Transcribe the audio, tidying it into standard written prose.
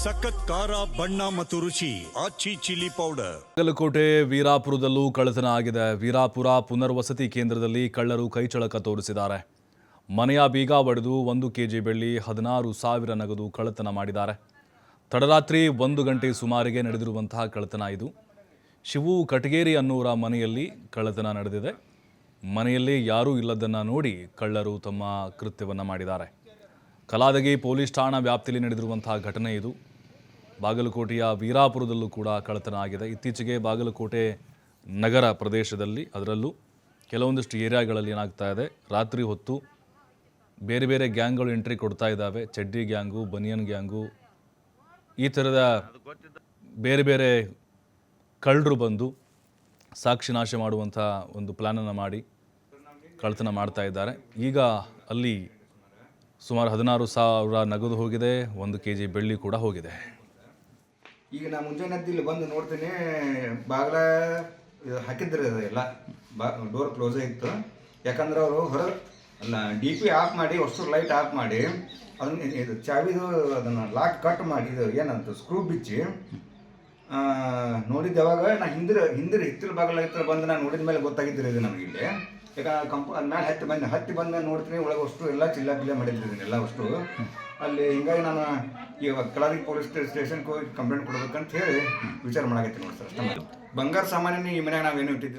ಸಖತ್ ಖಾರ ಬಣ್ಣ ಮತ್ತು ರುಚಿ ಆಚಿ ಚಿಲ್ಲಿ ಪೌಡರ್. ಬಾಗಲಕೋಟೆ ವೀರಾಪುರದಲ್ಲೂ ಕಳ್ಳತನ ಆಗಿದೆ. ವೀರಾಪುರ ಪುನರ್ವಸತಿ ಕೇಂದ್ರದಲ್ಲಿ ಕಳ್ಳರು ಕೈಚಳಕ ತೋರಿಸಿದ್ದಾರೆ. ಮನೆಯ ಬೀಗ ಒಡೆದು 1 ಕೆಜಿ ಬೆಳ್ಳಿ 16,000 ನಗದು ಕಳ್ಳತನ ಮಾಡಿದ್ದಾರೆ. ತಡರಾತ್ರಿ 1 ಗಂಟೆ ಸುಮಾರಿಗೆ ನಡೆದಿರುವಂತಹ ಕಳ್ಳತನ ಇದು. ಶಿವು ಕಟಗೇರಿ ಅನ್ನೋರ ಮನೆಯಲ್ಲಿ ಕಳ್ಳತನ ನಡೆದಿದೆ. ಮನೆಯಲ್ಲಿ ಯಾರೂ ಇಲ್ಲದನ್ನು ನೋಡಿ ಕಳ್ಳರು ತಮ್ಮ ಕೃತ್ಯವನ್ನು ಮಾಡಿದ್ದಾರೆ. ಕಲಾದಗಿ ಪೊಲೀಸ್ ಠಾಣಾ ವ್ಯಾಪ್ತಿಯಲ್ಲಿ ನಡೆದಿರುವಂತಹ ಘಟನೆ ಇದು. ಬಾಗಲಕೋಟೆಯ ವೀರಾಪುರದಲ್ಲೂ ಕೂಡ ಕಳ್ಳತನ ಆಗಿದೆ. ಇತ್ತೀಚೆಗೆ ಬಾಗಲಕೋಟೆ ನಗರ ಪ್ರದೇಶದಲ್ಲಿ ಅದರಲ್ಲೂ ಕೆಲವೊಂದಿಷ್ಟು ಏರಿಯಾಗಳಲ್ಲಿ ಏನಾಗ್ತಾ ಇದೆ, ರಾತ್ರಿ ಹೊತ್ತು ಬೇರೆ ಬೇರೆ ಗ್ಯಾಂಗ್ಗಳು ಎಂಟ್ರಿ ಕೊಡ್ತಾ ಇದ್ದಾವೆ. ಚಡ್ಡಿ ಗ್ಯಾಂಗು, ಬನಿಯನ್ ಗ್ಯಾಂಗು, ಈ ಥರದ ಬೇರೆ ಬೇರೆ ಕಳ್ಳರು ಬಂದು ಸಾಕ್ಷಿ ನಾಶ ಮಾಡುವಂಥ ಒಂದು ಪ್ಲ್ಯಾನನ್ನು ಮಾಡಿ ಕಳ್ಳತನ ಮಾಡ್ತಾ ಇದ್ದಾರೆ. ಈಗ ಅಲ್ಲಿ ಸುಮಾರು 16,000 ನಗದು ಹೋಗಿದೆ, 1 ಕೆಜಿ ಬೆಳ್ಳಿ ಕೂಡ ಹೋಗಿದೆ. ಈಗ ನಾ ಮುಂಜಾನೆ ಇಲ್ಲಿ ಬಂದು ನೋಡ್ತೀನಿ, ಬಾಗಿಲ ಹಾಕಿದ್ರೆ ಎಲ್ಲ ಡೋರ್ ಕ್ಲೋಸ್ ಇತ್ತು. ಯಾಕಂದ್ರೆ ಅವರು ಹೊರಗೆ DP ಆಫ್ ಮಾಡಿ ಅಷ್ಟು ಲೈಟ್ ಆಫ್ ಮಾಡಿ ಅದನ್ನ ಇದು ಚಾವಿದು ಅದನ್ನು ಲಾಕ್ ಕಟ್ ಮಾಡಿ ಇದು ಏನಂತ ಸ್ಕ್ರೂ ಬಿಚ್ಚಿ ನೋಡಿದ್ದು. ಯಾವಾಗ ನಾ ಹಿಂದಿರ ಹಿತ್ತಲ ಬಾಗಿಲ ಹತ್ರ ಬಂದು ನಾನು ನೋಡಿದ ಮೇಲೆ ಗೊತ್ತಾಗಿದ್ದಿರಿ ಇದು ನಮಗೆ ಇಲ್ಲಿ. ಯಾಕಂದ್ರೆ ಅದ ಮೇಲೆ ಹತ್ತಿ ಬಂದು ನೋಡ್ತೀನಿ, ಒಳಗೆ ಅಷ್ಟು ಎಲ್ಲ ಚಿಲ್ಲ ಮಾಡಿದ್ದೀನಿ ಎಲ್ಲ ಅಷ್ಟು ಅಲ್ಲಿ. ಹಿಂಗಾಗಿ ನಾನು ಇವಾಗ ಕಲಾದಿ ಪೊಲೀಸ್ ಸ್ಟೇಷನ್ಗೆ ಹೋಗಿ ಕಂಪ್ಲೇಂಟ್ ಕೊಡ್ಬೇಕಂತ ಹೇಳಿ ವಿಚಾರ ಮಾಡಾಕತ್ತೀನಿ ನೋಡಿ ಸರ್. ಅಷ್ಟೇ. ಬಂಗಾರ ಸಾಮಾನ್ಯ ಈ ಮನ್ಯಾಗ ನಾವೇನು ಇಟ್ಟಿದ್ದಿಲ್ಲ.